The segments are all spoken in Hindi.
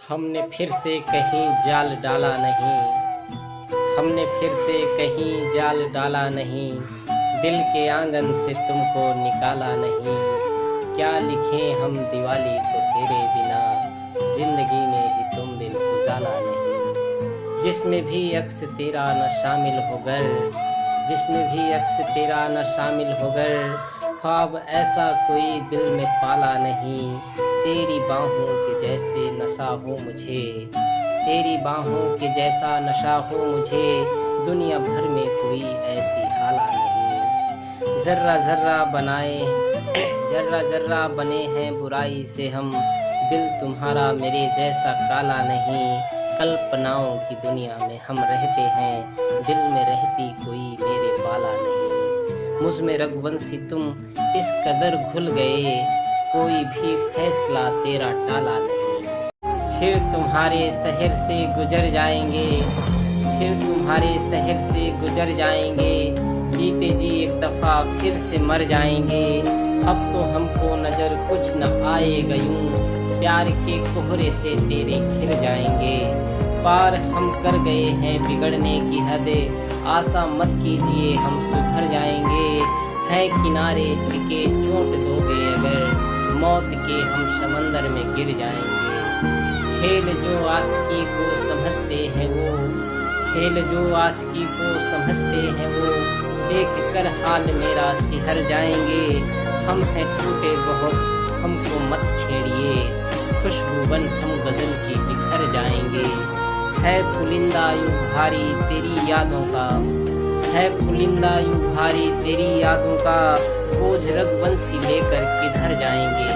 हमने फिर से कहीं जाल डाला नहीं, हमने फिर से कहीं जाल डाला नहीं, दिल के आंगन से तुमको निकाला नहीं। क्या लिखें हम दिवाली को तेरे बिना, जिंदगी में ही तुम बिन उजाला नहीं। जिसमें भी अक्स तेरा न शामिल होकर, जिसमें भी अक्स तेरा न शामिल होकर, ख्वाब ऐसा कोई दिल में पाला नहीं। तेरी बाहों के जैसे नशा हो मुझे, तेरी बाहों के जैसा नशा हो मुझे, दुनिया भर में कोई ऐसी हाला नहीं। जर्रा जर्रा बनाए, जर्रा जर्रा बने हैं बुराई से हम, दिल तुम्हारा मेरे जैसा काला नहीं। कल्पनाओं की दुनिया में हम रहते हैं, दिल में रहती कोई मेरे वाला नहीं। मुझ में रघुवंशी तुम इस कदर घुल गए, कोई भी फैसला तेरा टाला नहीं। फिर तुम्हारे शहर से गुजर जाएंगे, फिर तुम्हारे शहर से गुजर जाएंगे, जीते जी एक दफ़ा फिर से मर जाएंगे। अब तो हमको नज़र कुछ न आएगा यूं, प्यार के कोहरे से तेरे घिर जाएंगे। पार हम कर गए हैं बिगड़ने की हद, आशा मत कीजिए हम सुधर जाएंगे। है किनारे टिके चोट दोगे अगर, मौत के हम समंदर में गिर जाएंगे। खेल जो आशिकी को समझते हैं वो, खेल जो आशिकी को समझते हैं वो, देख कर हाल मेरा सिहर जाएंगे। हम हैं टूटे बहुत, हमको मत छेड़िए, खुशबू बन हम गजल की बिखर जाएंगे। है पुलिंदा यूं भारी तेरी यादों का, है पुलिंदा यूं भारी तेरी यादों का, बोझ रघुवंशी लेकर किधर जाएंगे।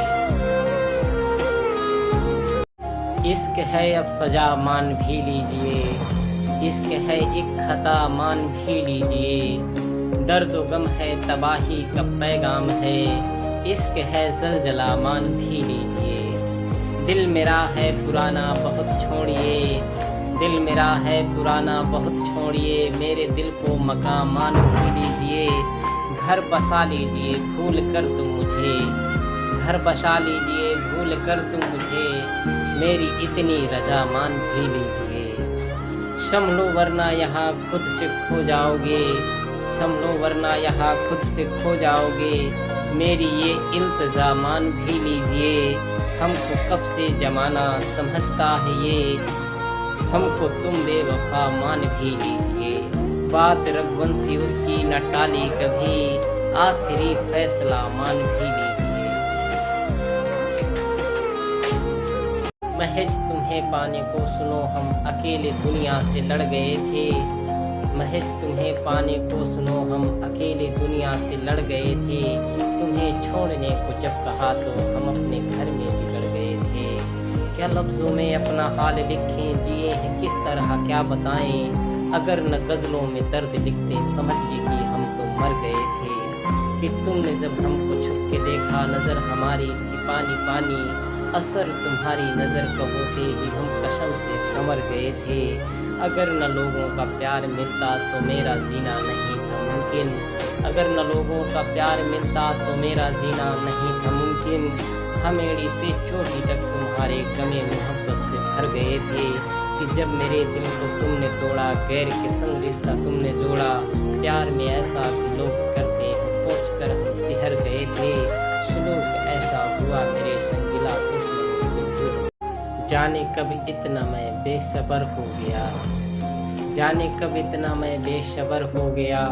इश्क है अब सजा मान भी लीजिए, इश्क है एक खता मान भी लीजिए। दर्द व गम है तबाही का पैगाम है, इश्क है जलजला मान भी लीजिए। दिल मेरा है पुराना बहुत छोड़िए, दिल मेरा है पुराना बहुत छोड़िए, मेरे दिल को मकाम मान भी लीजिए। घर बसा लीजिए भूल कर तुम मुझे, घर बसा लीजिए भूल कर तुम मुझे, मेरी इतनी रजा मान भी लीजिए। संभलो वरना यहाँ खुद से खो जाओगे, संभलो वरना यहाँ खुद से खो जाओगे, मेरी ये इल्तिजा मान भी लीजिए। हमको कब से जमाना समझता है ये, हमको तुम बेवफा मान भी लीजिए। बात रघुवंशी उसकी न टाली कभी, आखिरी फैसला मान भी लीजिए। महज तुम्हें पाने को सुनो हम अकेले दुनिया से लड़ गए थे, महज तुम्हें पाने को सुनो हम अकेले दुनिया से लड़ गए थे। तुम्हें छोड़ने को जब कहा तो हम अपने घर में बिगड़ गए थे। क्या लफ्ज़ों में अपना हाल लिखें, जिए हैं किस तरह क्या बताएं, अगर न गज़लों में दर्द लिखते समझिए कि हम तो मर गए थे। कि तुमने जब हमको छुप के देखा नज़र हमारी थी पानी पानी, असर तुम्हारी नज़र का होते ही हम कसम से संवर गए थे। अगर न लोगों का प्यार मिलता तो मेरा जीना नहीं था मुमकिन, अगर न लोगों का प्यार मिलता तो मेरा जीना नहीं था मुमकिन। हमेड़ी से चोटी तक तुम्हारे गमे मोहब्बत से भर गए थे। कि जब मेरे दिल को तुमने तोड़ा, गैर के संग रिश्ता तुमने जोड़ा, प्यार में ऐसा भी लोग करते हैं सोच कर हम सिहर गए थे। सुलूक ऐसा हुआ मेरे संगिला दुश्मन, जाने कब इतना मैं बेसब्र हो गया, जाने कब इतना मैं बेसब्र हो गया,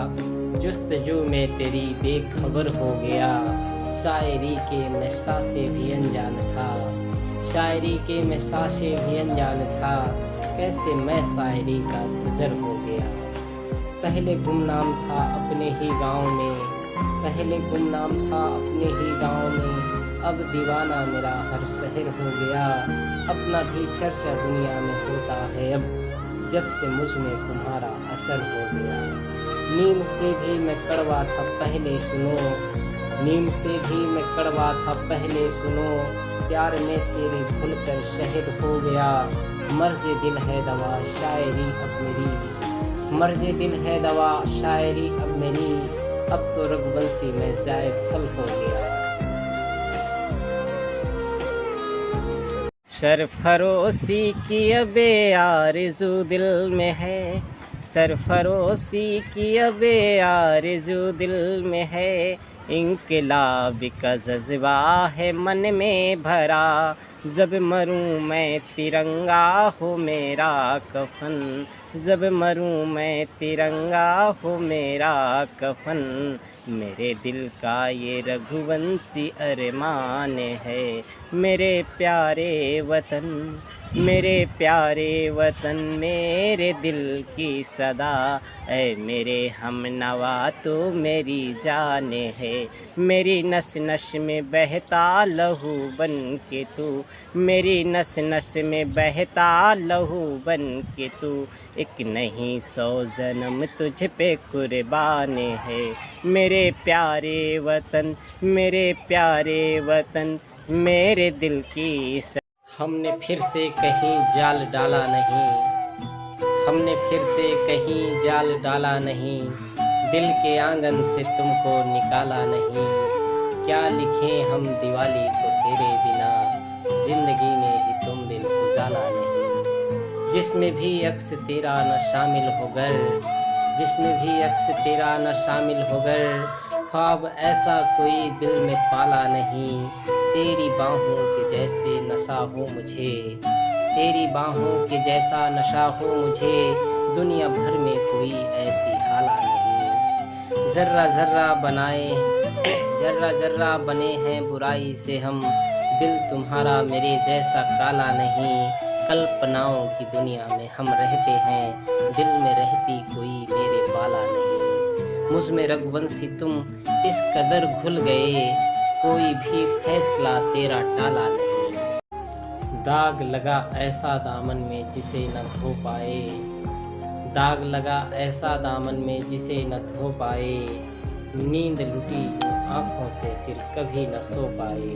जुस्तजू में तेरी बेखबर हो गया। शायरी के मैं सासे भी अनजान था, शायरी के मैं सासे भी अनजान था, कैसे मैं शायरी का सजर हो गया। पहले गुमनाम था अपने ही गांव में, पहले गुमनाम था अपने ही गांव में, अब दीवाना मेरा हर शहर हो गया। अपना भी चर्चा दुनिया में होता है अब, जब से मुझ में तुम्हारा असर हो गया। नीम से भी मैं कड़वा था पहले सुनो, नीम से भी मैं कड़वा था पहले सुनो, प्यार में तेरे भूल कर शहीद हो गया। मर्ज़ दिल है दवा शायरी अब मेरी, मर्ज़ दिल है दवा शायरी अब मेरी, अब तो रघुवंशी में जाए फल हो गया। सरफरोशी की अब आरज़ू दिल में है, सरफरोशी की अब आरज़ू दिल में है, इंकलाब का जज्बा है मन में भरा, जब मरूं मैं तिरंगा हो मेरा कफन, जब मरूं मैं तिरंगा हो मेरा कफन, मेरे दिल का ये रघुवंशी अरमान है, मेरे प्यारे वतन, मेरे प्यारे वतन, मेरे दिल की सदा, ऐ मेरे हमनवा तो मेरी जान है, मेरी नस नस में बहता लहू बन के तू, मेरी नस नस में बहता लहू बन के तू, एक नहीं 100 जन्म तुझ पे कुर्बान है, मेरे प्यारे वतन, मेरे प्यारे वतन, मेरे दिल की हमने फिर से कहीं जाल डाला नहीं, हमने फिर से कहीं जाल डाला नहीं, दिल के आंगन से तुमको निकाला नहीं, क्या लिखें हम दिवाली को तेरे बिना, जिंदगी में ही तुम बिन उजाला नहीं, जिसमें भी अक्स तेरा न शामिल होकर, जिसमें भी अक्स तेरा न शामिल होकर, ख्वाब ऐसा कोई दिल में पाला नहीं, तेरी बाहों के जैसे नशा हो मुझे, तेरी बाहों के जैसा नशा हो मुझे, दुनिया भर में कोई ऐसी हाला नहीं, जर्रा जर्रा बनाए जर्रा जर्रा बने हैं बुराई से हम, दिल तुम्हारा मेरे जैसा काला नहीं, कल्पनाओं की दुनिया में हम रहते हैं, दिल में रहती कोई मेरे वाला नहीं, मुझ में रघुवंशी तुम इस कदर घुल गए, कोई भी फैसला तेरा टाला नहीं, दाग लगा ऐसा दामन में जिसे न धो पाए, दाग लगा ऐसा दामन में जिसे न धो पाए, नींद लुटी आँखों से फिर कभी न सो पाए,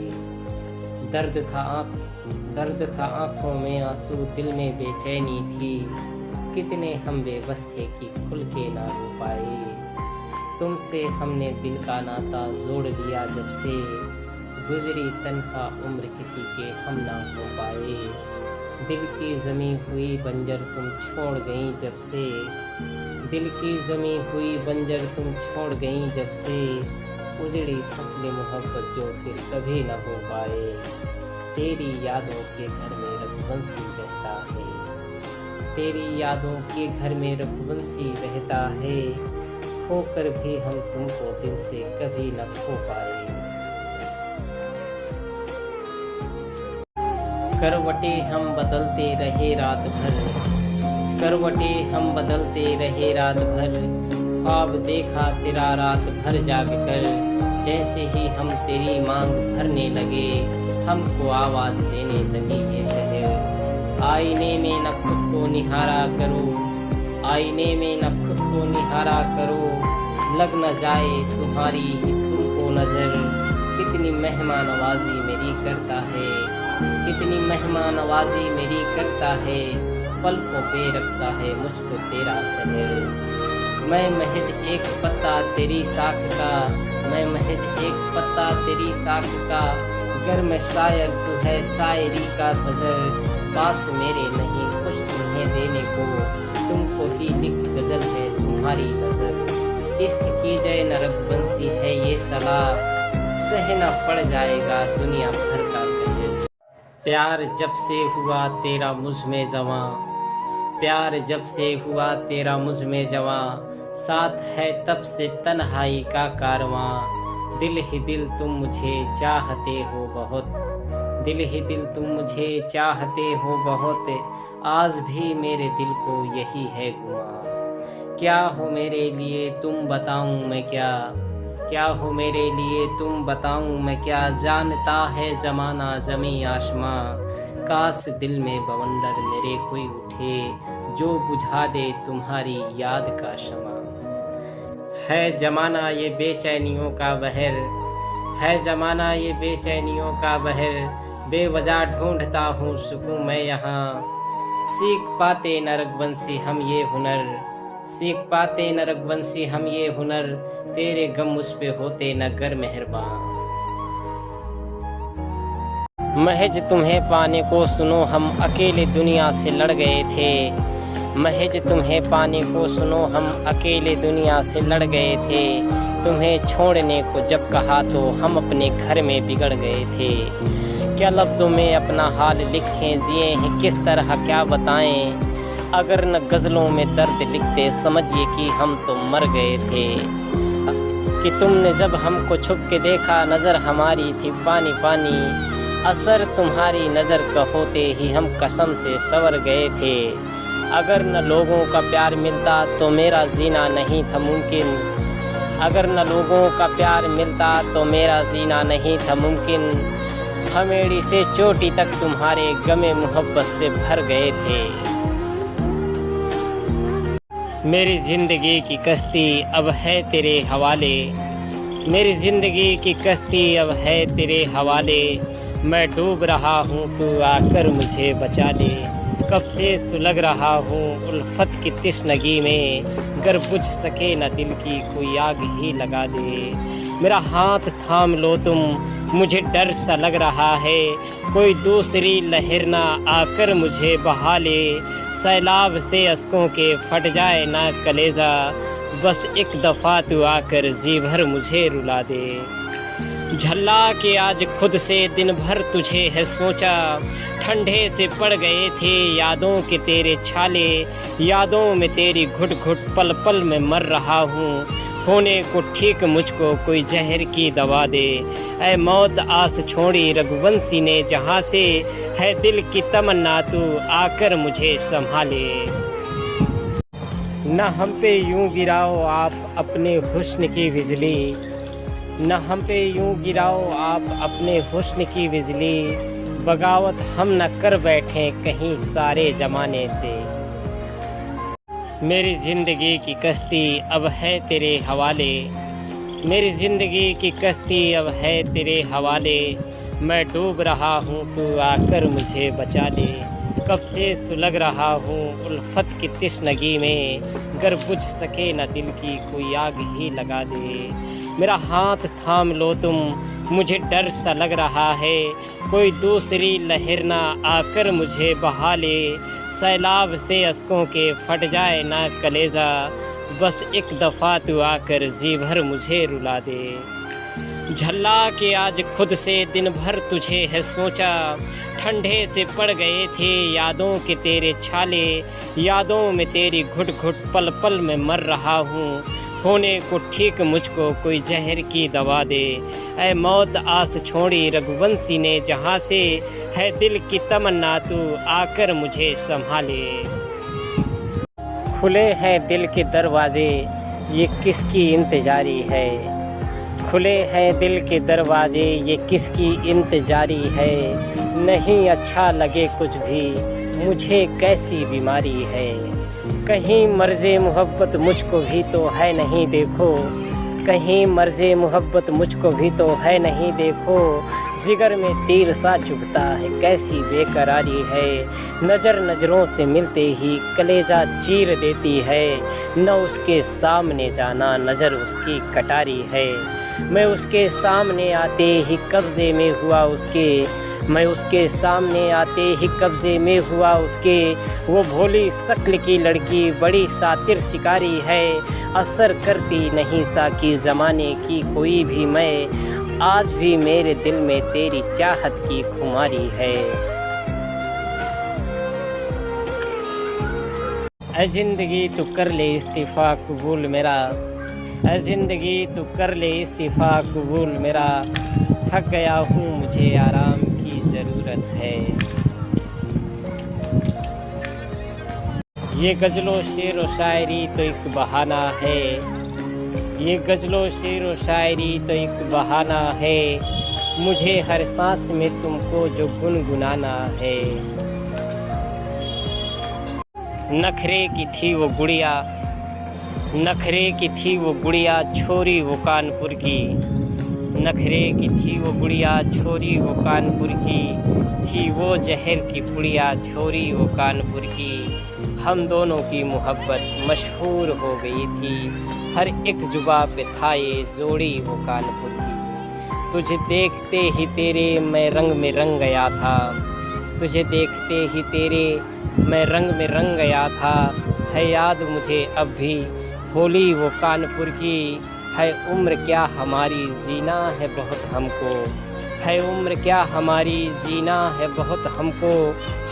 दर्द था आँखों में आंसू, दिल में बेचैनी थी, कितने हम बेबस थे कि खुल के ना रो पाए, तुमसे हमने दिल का नाता जोड़ लिया जब से, गुजरी तन्हा उम्र किसी के हम ना हो पाए, दिल की जमी हुई बंजर तुम छोड़ गई जब से, दिल की जमी हुई बंजर तुम छोड़ गई जब से, उजड़ी फसली मोहब्बत जो फिर कभी न हो पाए, तेरी यादों के घर में रघुवंशी रहता है, तेरी यादों के घर में रघुवंशी रहता है, खोकर भी हम तुमको दिल से कभी न खो पाए, करवटे हम बदलते रहे रात भर, करवटे हम बदलते रहे रात भर, ख्वाब देखा तेरा रात भर जाग कर, जैसे ही हम तेरी मांग भरने लगे, हमको आवाज देने लगी ये शहर, आईने में न खुद को निहारा करो, आईने में न खुद को निहारा करो, लग न जाए तुम्हारी ही तुमको नजर, कितनी मेहमान नवाजी मेरी करता है, कितनी मेहमान नवाजी मेरी करता है, पलकों पे रखता है मुझको तेरा शहर, मैं महज एक पत्ता तेरी साख का, मैं महज एक पत्ता तेरी साख का, गर में शायर तू है शायरी का सजर, पास मेरे नहीं कुछ तुम्हें देने को, तुमको ही लिख गजल है तुम्हारी नजर, इश्क की जय न रघुवंशी है ये सलाह, सहना पड़ जाएगा दुनिया भर का कहर, प्यार जब से हुआ तेरा मुझ में जवां, प्यार जब से हुआ तेरा मुझ में जवां, साथ है तब से तन्हाई का कारवां, दिल ही दिल तुम मुझे चाहते हो बहुत, दिल ही दिल तुम मुझे चाहते हो बहुत, आज भी मेरे दिल को यही है गुमा, क्या हो मेरे लिए तुम बताऊं मैं क्या, क्या हो मेरे लिए तुम बताऊं मैं क्या, जानता है जमाना जमी आसमां, काश दिल में बवंडर मेरे कोई उठे, जो बुझा दे तुम्हारी याद का शमा, है जमाना ये बेचैनियों का बहर, है जमाना ये बेचैनियों का बहर, बेवजह ढूंढता हूँ सुकून मैं यहाँ, सीख पाते न रघुवंशी हम ये हुनर, सीख पाते न रघुवंशी हम ये हुनर, तेरे गम मुझ पे होते न गर मेहरबान। महज तुम्हें पाने को सुनो हम अकेले दुनिया से लड़ गए थे। महज तुम्हें पाने को सुनो हम अकेले दुनिया से लड़ गए थे। तुम्हें छोड़ने को जब कहा तो हम अपने घर में बिगड़ गए थे। क्या लफ्ज़ों में अपना हाल लिखें, जिए हैं किस तरह क्या बताएं। अगर न गज़लों में दर्द लिखते समझिए कि हम तो मर गए थे। कि तुमने जब हमको छुप के देखा नज़र हमारी थी पानी पानी। असर तुम्हारी नज़र का होते ही हम कसम से संवर गए थे। अगर न लोगों का प्यार मिलता तो मेरा जीना नहीं था मुमकिन। अगर न लोगों का प्यार मिलता तो मेरा जीना नहीं था मुमकिन। हमेड़ी से चोटी तक तुम्हारे गमे मोहब्बत से भर गए थे। मेरी ज़िंदगी की कश्ती अब है तेरे हवाले। मेरी ज़िंदगी की कश्ती अब है तेरे हवाले। मैं डूब रहा हूँ तू आकर मुझे बचा ले। कब से सुलग रहा हूँ उल्फत की तिश्नगी में। गर बुझ सके न दिल की कोई आग ही लगा दे। मेरा हाथ थाम लो तुम, मुझे डर सा लग रहा है। कोई दूसरी लहर ना आकर मुझे बहा ले। सैलाब से अश्कों के फट जाए ना कलेजा। बस एक दफ़ा तू आकर जी भर मुझे रुला दे। झल्ला के आज खुद से दिन भर तुझे है सोचा। ठंडे से पड़ गए थे यादों के तेरे छाले। यादों में तेरी घुट घुट पल पल में मर रहा हूँ। होने को ठीक मुझको कोई जहर की दवा दे। ऐ मौत आस छोड़ी रघुवंशी ने जहाँ से। है दिल की तमन्ना तू आकर मुझे संभाले। न हम पे यूं गिराओ आप अपने हुस्न की बिजली। न हम पे यूं गिराओ आप अपने हुस्न की बिजली। बगावत हम न कर बैठे कहीं सारे ज़माने से। मेरी ज़िंदगी की कश्ती अब है तेरे हवाले। मेरी ज़िंदगी की कश्ती अब है तेरे हवाले। मैं डूब रहा हूँ तू आकर मुझे बचा ले। कब से सुलग रहा हूँ उल्फत की तिश्नगी में। गर बुझ सके न दिल की कोई आग ही लगा दे। मेरा हाथ थाम लो तुम, मुझे डर सा लग रहा है। कोई दूसरी लहर ना आकर मुझे बहा ले। सैलाब से अश्कों के फट जाए ना कलेजा। बस एक दफ़ा तू आकर जी भर मुझे रुला दे। झल्ला के आज खुद से दिन भर तुझे है सोचा। ठंडे से पड़ गए थे यादों के तेरे छाले। यादों में तेरी घुट घुट पल पल में मर रहा हूँ। होने को ठीक मुझको कोई जहर की दवा दे। ऐ मौत आस छोड़ी रघुवंशी ने जहाँ से। है दिल की तमन्ना तू आकर मुझे संभाले। खुले हैं दिल के दरवाजे ये किसकी इंतजारी है। खुले हैं दिल के दरवाजे ये किसकी इंतजारी है। नहीं अच्छा लगे कुछ भी मुझे कैसी बीमारी है। कहीं मर्ज़े मोहब्बत मुझको भी तो है नहीं देखो। कहीं मर्ज़े मोहब्बत मुझको भी तो है नहीं देखो। जिगर में तीर सा चुभता है कैसी बेकरारी है। नज़र नज़रों से मिलते ही कलेजा चीर देती है। न उसके सामने जाना नज़र उसकी कटारी है। मैं उसके सामने आते ही कब्ज़े में हुआ उसके। मैं उसके सामने आते ही कब्ज़े में हुआ उसके। वो भोली शक्ल की लड़की बड़ी सातिर शिकारी है। असर करती नहीं साकी ज़माने की कोई भी मैं। आज भी मेरे दिल में तेरी चाहत की खुमारी है। ऐ ज़िंदगी तू कर ले इस्तीफ़ा कबूल मेरा। ऐ ज़िंदगी तू कर ले इस्तीफ़ा कबूल मेरा। थक गया हूँ मुझे आराम की ज़रूरत है। ये गज़लों शेर व शायरी तो एक बहाना है। ये गज़लों शेर व शायरी तो एक बहाना है। मुझे हर सांस में तुमको जो गुनगुनाना है। नखरे की थी वो गुड़िया। नखरे की थी वो गुड़िया छोरी वो कानपुर की। नखरे की थी वो गुड़िया छोरी वो कानपुर की। थी वो जहर की पुड़िया छोरी वो कानपुर की। हम दोनों की मोहब्बत मशहूर हो गई थी। हर एक जुबा पे था ये जोड़ी वो कानपुर की। तुझे देखते ही तेरे मैं रंग में रंग गया था, तुझे देखते ही तेरे मैं रंग में रंग गया था। है याद मुझे अब भी होली वो कानपुर की, है उम्र क्या हमारी जीना है बहुत हमको, है उम्र क्या हमारी जीना है बहुत हमको।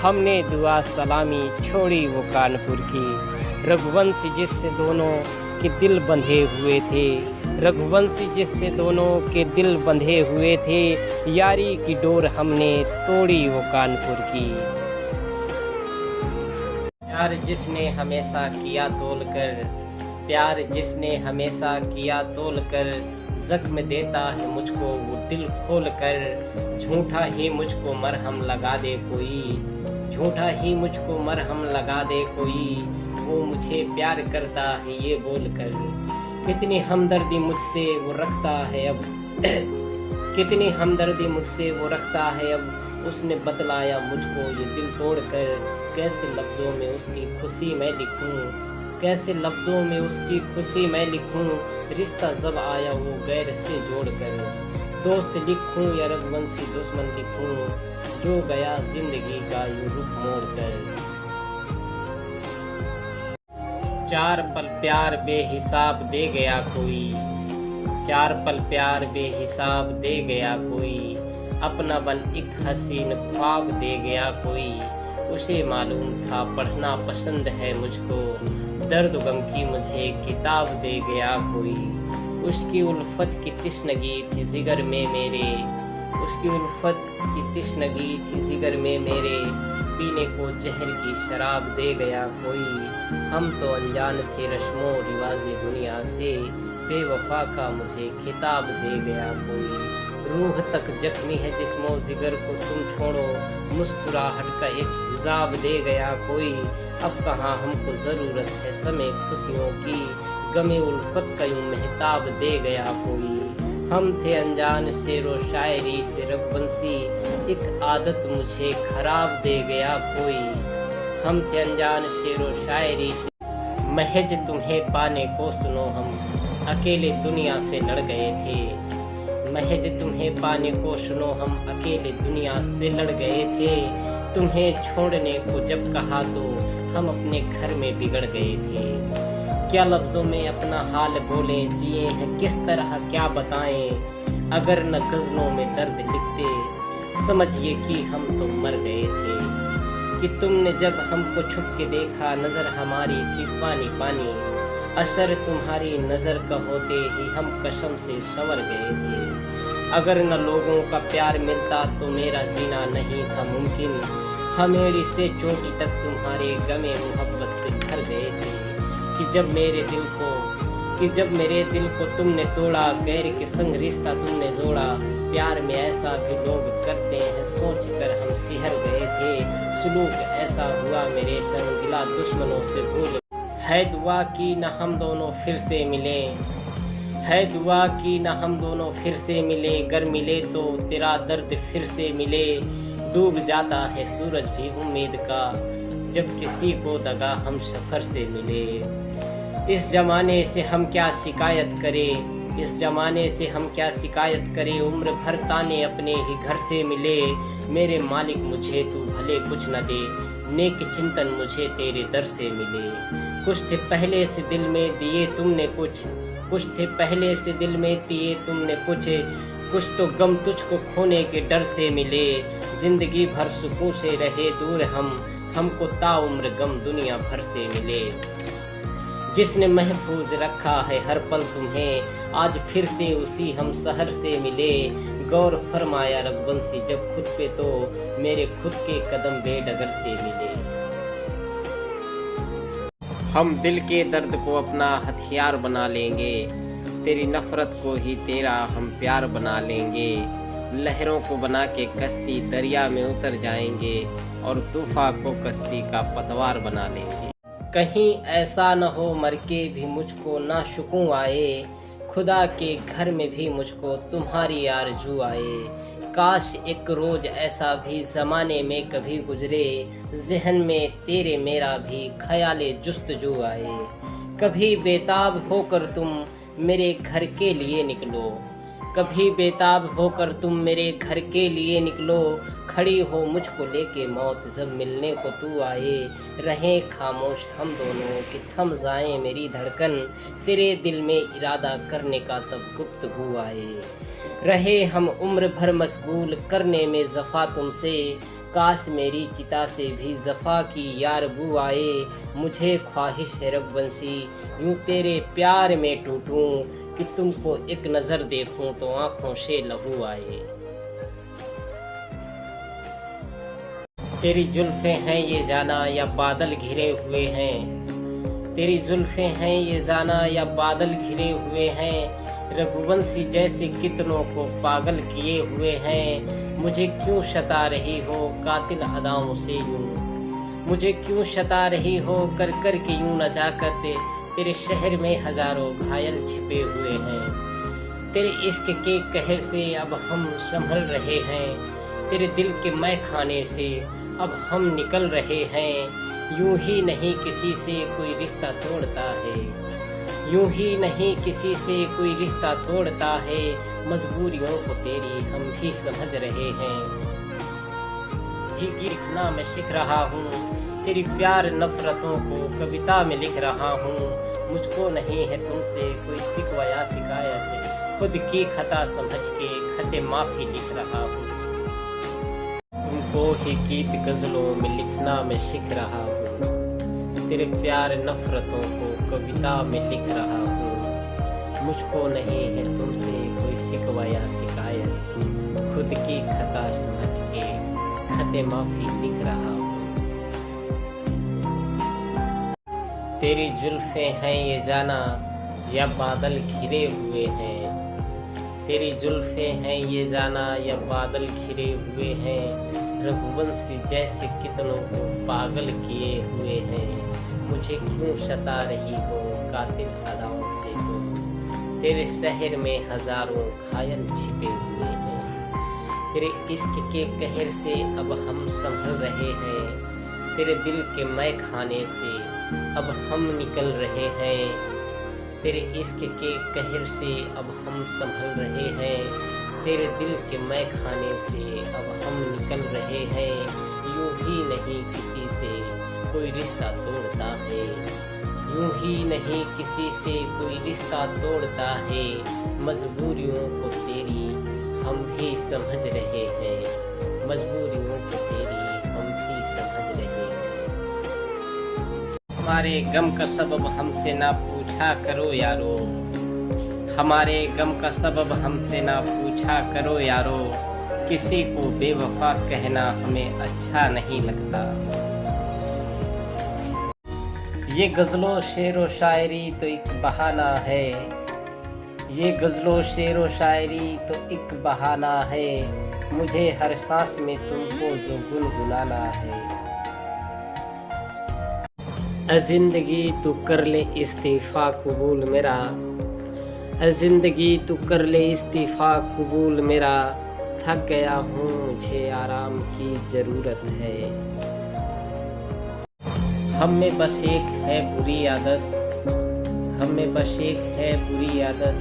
हमने दुआ सलामी छोड़ी वो कानपुर की, रघुवंशी जिससे दोनों के दिल बंधे हुए थे, रघुवंशी जिससे दोनों के दिल बंधे हुए थे। यारी की डोर हमने तोड़ी वो कानपुर की। प्यार जिसने हमेशा किया तोल कर, प्यार जिसने हमेशा किया तोल कर, जख्म देता है मुझको वो दिल खोल कर। झूठा ही मुझको मरहम लगा दे कोई, झूठा ही मुझको मरहम लगा दे कोई, वो मुझे प्यार करता है ये बोल कर। कितनी हमदर्दी मुझसे वो रखता है अब कितनी हमदर्दी मुझसे वो रखता है अब, उसने बतलाया मुझको ये दिल तोड़ कर। कैसे लफ्ज़ों में उसकी खुशी मैं लिखूं, कैसे लफ्ज़ों में उसकी खुशी मैं लिखूं। रिश्ता जब आया वो गैर से जोड़ कर, दोस्त लिखूं या रघुवंशी दुश्मन लिखूं, जो गया जिंदगी का यूं रुख मोड़ कर। चार पल प्यार बेहिसाब दे गया कोई, चार पल प्यार बेहिसाब दे गया कोई, अपना बन एक हसीन ख्वाब दे गया कोई। उसे मालूम था पढ़ना पसंद है मुझको, दर्द गम की मुझे किताब दे गया कोई। उसकी उल्फत की तिश्नगी थी जिगर में मेरे, उसकी उल्फत की तिश्नगी थी जिगर में मेरे, पीने को जहर की शराब दे गया कोई। हम तो अनजान थे रस्मों रिवाज़े दुनिया से, बेवफा का मुझे खिताब दे गया कोई। रूह तक जख्मी है जिस्मो जिगर को तुम छोड़ो, मुस्कुराहट का एक हिजाब दे गया कोई। अब कहाँ हमको ज़रूरत है समय खुशियों की, गमे उल्फत का यूं महताब दे गया कोई। हम थे अनजान शेरो शायरी से रघुवंशी, एक आदत मुझे खराब दे गया कोई। हम थे अनजान शेरो शायरी से, महज तुम्हें पाने को सुनो हम अकेले दुनिया से लड़ गए थे। महज तुम्हें पाने को सुनो हम अकेले दुनिया से लड़ गए थे। तुम्हें छोड़ने को जब कहा तो हम अपने घर में बिगड़ गए थे। क्या लफ्ज़ों में अपना हाल बोलें, जिए हैं किस तरह क्या बताएं। अगर न गज़लों में दर्द लिखते समझिए कि हम तो मर गए थे। कि तुमने जब हमको छुप के देखा नज़र हमारी थी पानी पानी, असर तुम्हारी नज़र का होते ही हम कसम से संवर गए थे। अगर न लोगों का प्यार मिलता तो मेरा जीना नहीं था मुमकिन। हमेड़ी से चोटी तक तुम्हारे गमे मोहब्बत से भर गए थे। कि जब मेरे दिल को तुमने तोड़ा, गैर के संग रिश्ता तुमने जोड़ा। प्यार में ऐसा भी लोग करते हैं सोच कर हम सिहर गए थे। सुलूक ऐसा हुआ मेरे संग गिला दुश्मनों से भूल। है दुआ कि न हम दोनों फिर से मिले, है दुआ कि न हम दोनों फिर से मिले। गर मिले तो तेरा दर्द फिर से मिले। डूब जाता है सूरज भी उम्मीद का, जब किसी को दगा हम सफर से मिले। इस जमाने से हम क्या शिकायत करें, इस जमाने से हम क्या शिकायत करें। उम्र भर ताने अपने ही घर से मिले। मेरे मालिक मुझे तू भले कुछ न दे, नेक चिंतन मुझे तेरे दर से मिले। कुछ थे पहले से दिल में दिए तुमने कुछ थे पहले से दिल में दिए तुमने कुछ तो गम तुझको खोने के डर से मिले। जिंदगी भर सुकून से रहे दूर हमको ताउम्र गम दुनिया भर से मिले। जिसने महफूज रखा है हर पल तुम्हें, आज फिर से उसी हम शहर से मिले। गौर फरमाया रघुवंशी जब खुद पे तो मेरे खुद के कदम बेडगर से मिले। हम दिल के दर्द को अपना हथियार बना लेंगे, तेरी नफरत को ही तेरा हम प्यार बना लेंगे। लहरों को बना के कश्ती दरिया में उतर जाएंगे और तूफान को कश्ती का पतवार बना लेंगे। कहीं ऐसा न हो मर के भी मुझको ना सुकून आए, खुदा के घर में भी मुझको तुम्हारी आरज़ू आए। काश एक रोज़ ऐसा भी ज़माने में कभी गुजरे, ज़हन में तेरे मेरा भी ख्याले जुस्तजू आए। कभी बेताब होकर तुम मेरे घर के लिए निकलो, कभी बेताब होकर तुम मेरे घर के लिए निकलो, खड़ी हो मुझको लेके मौत जब मिलने को तू आए। रहें खामोश हम दोनों कि थम जाए मेरी धड़कन, तेरे दिल में इरादा करने का तब गुफ्तगू आए। रहे हम उम्र भर मशगूल करने में जफ़ा तुमसे, काश मेरी चिता से भी जफ़ा की यार बू आए। मुझे ख्वाहिश है रघुवंशी यूं तेरे प्यार में टूटूं, कि तुमको एक नजर देखूं तो आंखों से लहू आए। तेरी जुल्फें हैं ये जाना या बादल घिरे हुए हैं, तेरी जुल्फें हैं ये जाना या बादल घिरे हुए हैं। रघुवंशी जैसे कितनों को पागल किए हुए हैं। मुझे क्यों सता रही हो कातिल अदाओं से यूं, मुझे क्यों सता रही हो कर कर के यूं नजाकत। तेरे शहर में हजारों घायल छिपे हुए हैं, तेरे इश्क के कहर से अब हम संभल रहे हैं। तेरे दिल के मैं खाने से अब हम निकल रहे हैं। यूं ही नहीं किसी से कोई रिश्ता तोड़ता है, यूं ही नहीं किसी से कोई रिश्ता तोड़ता है। मजबूरियों को तेरी हम भी समझ रहे हैं। भीगी लिखना मैं सीख रहा हूँ, तेरी प्यार नफरतों को कविता में लिख रहा हूँ। मुझको नहीं है तुमसे कोई शिकवा या शिकायत, खुद की खता समझ के खते माफी लिख रहा हूँ। तुमको ही गीत गजलों में लिखना मैं सीख रहा हूँ, तेरे प्यार नफरतों को कविता में लिख रहा हूँ। मुझको नहीं है तुमसे कोई शिकवा या शिकायत, खुद की खता समझ के खते माफी लिख रहा हूँ। तेरी जुल्फें हैं ये जाना या बादल घिरे हुए हैं, तेरी जुल्फें हैं ये जाना या बादल घिरे हुए हैं। रघुवंशी जैसे कितनों को पागल किए हुए हैं। मुझे क्यों सता रही हो कातिल अदाओं से तुम, तेरे शहर में हजारों घायल छिपे हुए हैं। तेरे इश्क के कहर से अब हम संभल रहे हैं, तेरे दिल के मैं खाने से अब हम निकल रहे हैं। तेरे इश्क के कहर से अब हम संभल रहे हैं, तेरे दिल के मैं खाने से अब हम निकल रहे हैं। यूं ही नहीं किसी से कोई रिश्ता तोड़ता है, यूं ही नहीं किसी से कोई रिश्ता तोड़ता है। मजबूरियों को तेरी हम भी समझ रहे हैं, मजबूरियों को तेरी हम भी समझ रहे हैं। हमारे गम का सबब हमसे ना पूछा करो यारो, हमारे गम का सबब हमसे ना पूछा करो यारो। किसी को बेवफा कहना हमें अच्छा नहीं लगता। ये गजलों शेरो शायरी तो एक बहाना है, ये गजलों शेरो शायरी तो एक बहाना है। मुझे हर सांस में तुमको जो गुनगुनाना है। जिंदगी तू कर ले इस्तीफा कबूल मेरा, जिंदगी तू कर ले इस्तीफा कबूल मेरा। थक गया हूँ मुझे आराम की जरूरत है। हम में बस एक है बुरी आदत, हम में बस एक है बुरी आदत,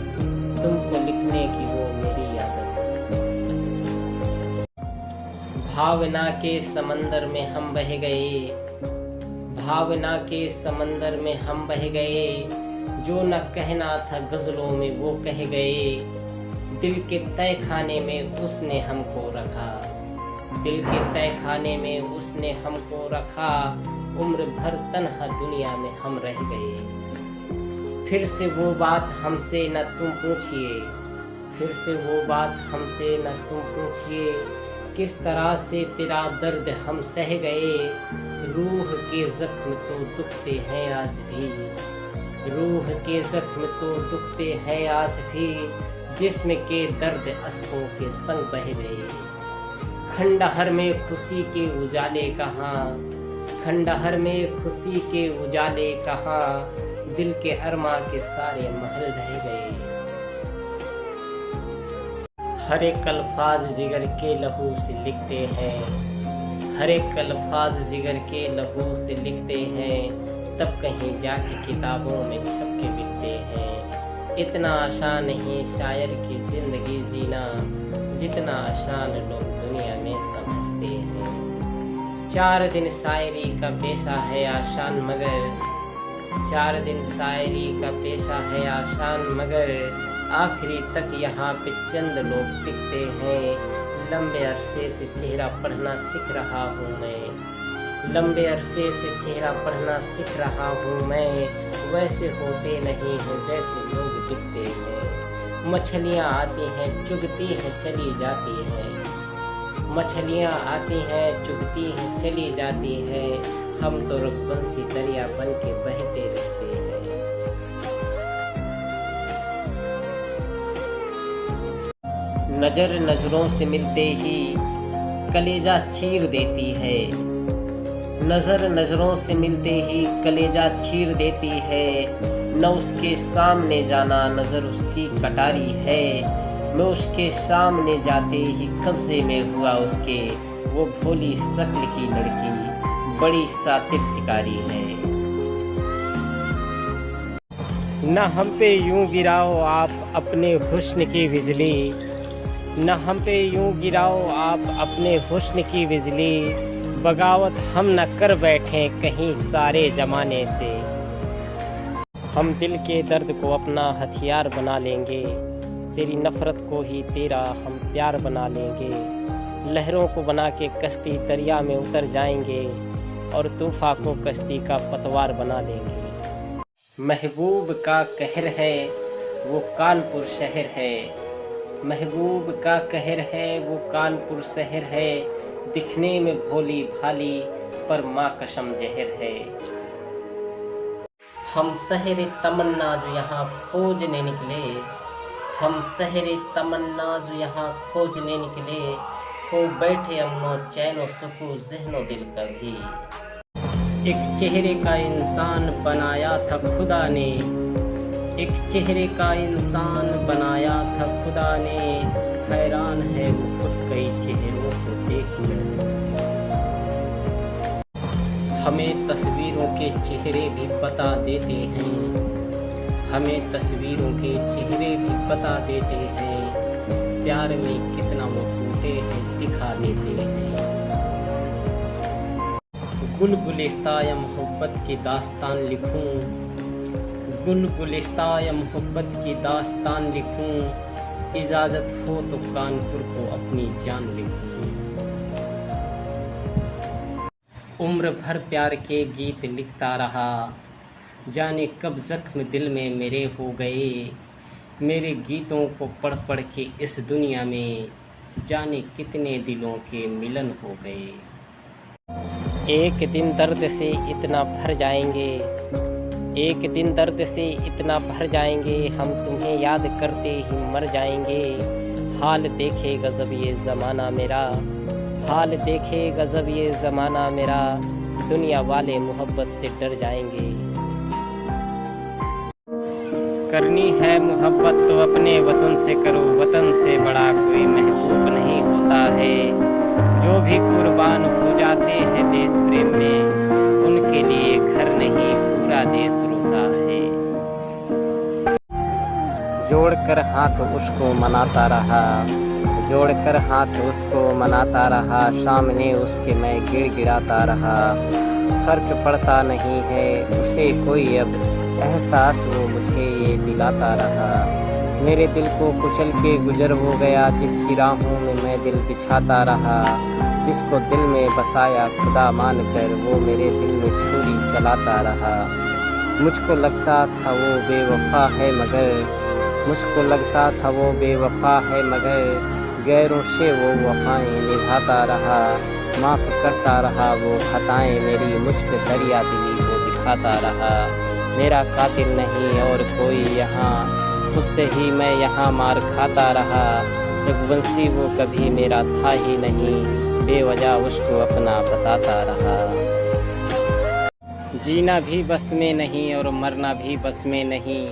तुमको लिखने की वो मेरी आदत। भावना के समंदर में हम बह गए, भावना के समंदर में हम बह गए। जो न कहना था गजलों में वो कह गए। दिल के तय खाने में उसने हमको रखा, दिल के तय खाने में उसने हमको रखा। उम्र भर तन्हा दुनिया में हम रह गए। फिर से वो बात हमसे न तुम पूछिए, फिर से वो बात हमसे न तुम पूछिए। किस तरह से तेरा दर्द हम सह गए। रूह के जख्म तो दुखते हैं आज भी, रूह के जख्म तो दुखते हैं आज भी। जिस्म के दर्द अश्कों के संग बह गए। खंडहर में खुशी के उजाले कहाँ, खंडहर में खुशी के उजाले कहाँ। दिल के अरमा के सारे महल ढह गए। हर एक अल्फाज जिगर के लहू से लिखते हैं, हर एक अल्फाज जिगर के लहू से लिखते हैं। तब कहीं जाके किताबों में छप के बिकते हैं। इतना आसान नहीं शायर की जिंदगी जीना, जितना आसान लोग दुनिया में समझते हैं। 4 दिन शायरी का पेशा है आसान मगर, 4 दिन शायरी का पेशा है आसान मगर, आखिरी तक यहाँ पे चंद लोग टिकते हैं। लंबे अरसे से चेहरा पढ़ना सीख रहा हूँ मैं, लंबे अरसे से चेहरा पढ़ना सीख रहा हूँ मैं। वैसे होते नहीं हैं जैसे लोग दिखते हैं। मछलियाँ आती हैं चुगती हैं चली जाती हैं, मछलियाँ आती हैं चुगती हैं चली जाती हैं। हम तो रघुवंशी दरिया बन के बहते रहते हैं। नजर नजरों से मिलते ही कलेजा चीर देती है, नजर नजरों से मिलते ही कलेजा चीर देती है। न उसके सामने जाना नजर उसकी कटारी है, मैं उसके सामने जाते ही कब्जे में हुआ उसके। वो भोली शक्ल की लड़की बड़ी सातिर शिकारी है। न हम पे यूं गिराओ आप अपने हुस्न की बिजली, न हम पे यूं गिराओ आप अपने हुस्न की बिजली। बगावत हम न कर बैठे कहीं सारे जमाने से। हम दिल के दर्द को अपना हथियार बना लेंगे, तेरी नफरत को ही तेरा हम प्यार बना लेंगे। लहरों को बना के कश्ती दरिया में उतर जाएंगे और तूफा को कश्ती का पतवार बना लेंगे। महबूब का कहर है वो कानपुर शहर है, महबूब का कहर है वो कानपुर शहर है। दिखने में भोली भाली पर माँ कसम जहर है। हम शहर तमन्ना जो यहाँ खोजने निकले, हम शहर तमन्ना जो यहाँ खोजने निकले। हो बैठे अमनो चैनो सुकून ज़हनो दिल का भी। एक चेहरे का इंसान बनाया था खुदा ने, एक चेहरे का इंसान बनाया था खुदा ने। हैरान है वो खुद कई चेहरों को देखकर। हमें तस्वीरों के चेहरे भी बता देते हैं, हमें तस्वीरों के चेहरे भी बता देते हैं। प्यार में कितना वो टूटे हैं दिखा देते हैं। गुलगुलिस्तान मोहब्बत की दास्तान लिखूं, गुलगुलिस्तान मोहब्बत की दास्तान लिखूं। इजाज़त हो तो कानपुर को अपनी जान लिखूं। उम्र भर प्यार के गीत लिखता रहा, जाने कब जख्म दिल में मेरे हो गए। मेरे गीतों को पढ़ पढ़ के इस दुनिया में जाने कितने दिलों के मिलन हो गए। एक दिन दर्द से इतना भर जाएंगे, एक दिन दर्द से इतना भर जाएंगे। हम तुम्हें याद करते ही मर जाएंगे। हाल देखे गजब ये ज़माना मेरा, हाल देखे गजब ये ज़माना मेरा। दुनिया वाले मोहब्बत से डर जाएंगे। करनी है मोहब्बत तो अपने वतन से करो, वतन से बड़ा कोई महबूब नहीं होता है। जो भी कुर्बान हो जाते हैं देश प्रेम में, उनके लिए घर नहीं पूरा देश रोता है। जोड़कर हाथ उसको मनाता रहा, जोड़कर हाथ उसको मनाता रहा। सामने उसके मैं गिड़गिड़ाता रहा। फर्क पड़ता नहीं है उसे कोई अब, एहसास वो मुझे ये दिलाता रहा। मेरे दिल को कुचल के गुजर हो गया, जिसकी राहों में मैं दिल बिछाता रहा। जिसको दिल में बसाया खुदा मानकर, वो मेरे दिल में छुरी चलाता रहा। मुझको लगता था वो बेवफा है मगर, मुझको लगता था वो बेवफा है मगर। गैरों से वो वफाएं निभाता रहा। माफ़ करता रहा वो खताएं मेरी, मुझ पे दरिया दिली वो दिखाता रहा। मेरा कातिल नहीं और कोई यहाँ, खुद से ही मैं यहाँ मार खाता रहा। रघुवंशी वो कभी मेरा था ही नहीं, बेवजह उसको अपना बताता रहा। जीना भी बस में नहीं और मरना भी बस में नहीं,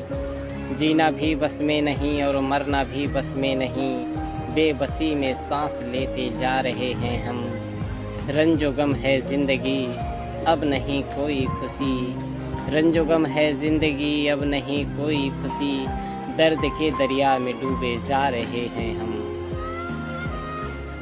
जीना भी बस में नहीं और मरना भी बस में नहीं। बेबसी में सांस लेते जा रहे हैं हम। रंजो गम है ज़िंदगी अब नहीं कोई खुशी, रंजो गम है ज़िंदगी अब नहीं कोई खुशी। दर्द के दरिया में डूबे जा रहे हैं हम।